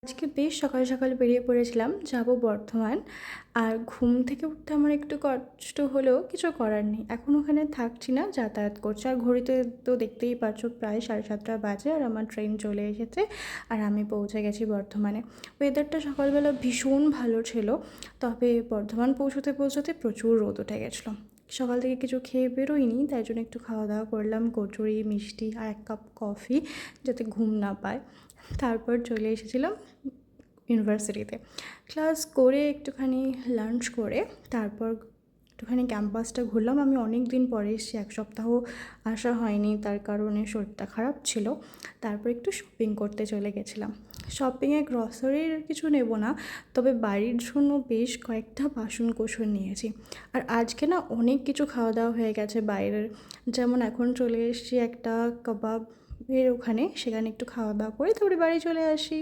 আজকে বেশ সকাল সকাল বেরিয়ে পড়েছিলাম, যাব বর্ধমান। আর ঘুম থেকে উঠতে আমার একটু কষ্ট হলেও কিছু করার নেই, এখন ওখানে থাকছি না, যাতায়াত করছি। আর ঘড়িতে তো দেখতেই পাচ্ছো প্রায় 7:30 বাজে, আর আমার ট্রেন চলে এসেছে আর আমি পৌঁছে গেছি বর্ধমানে। ওয়েদারটা সকালবেলা ভীষণ ভালো ছিল, তবে বর্ধমান পৌঁছতে পৌঁছতে প্রচুর রোদ উঠে গেছিলো। সকাল থেকে কিছু খেয়ে বেরোইনি, তাই জন্য একটু খাওয়া দাওয়া করলাম, কচুরি, মিষ্টি আর 1 কাপ কফি, যাতে ঘুম না পায়। তারপর চলে এসেছিলাম ইউনিভার্সিটিতে। ক্লাস করে একটুখানি লাঞ্চ করে তারপর একটুখানি ক্যাম্পাসটা ঘুরলাম। আমি অনেক দিন পরে এসেছি, 1 সপ্তাহ আসা হয়নি, তার কারণে শরীরটা খারাপ ছিল। তারপর একটু শপিং করতে চলে গেছিলাম। শপিংয়ে গ্রসারির কিছু নেব না, তবে বাড়ির জন্য বেশ কয়েকটা বাসনকোসন নিয়েছি। আর আজকে না অনেক কিছু খাওয়া দাওয়া হয়ে গেছে বাইরের, যেমন এখন চলে এসেছি একটা কাবাবের ওখানে, সেখানে একটু খাওয়া দাওয়া করে তারপরে বাড়ি চলে আসি।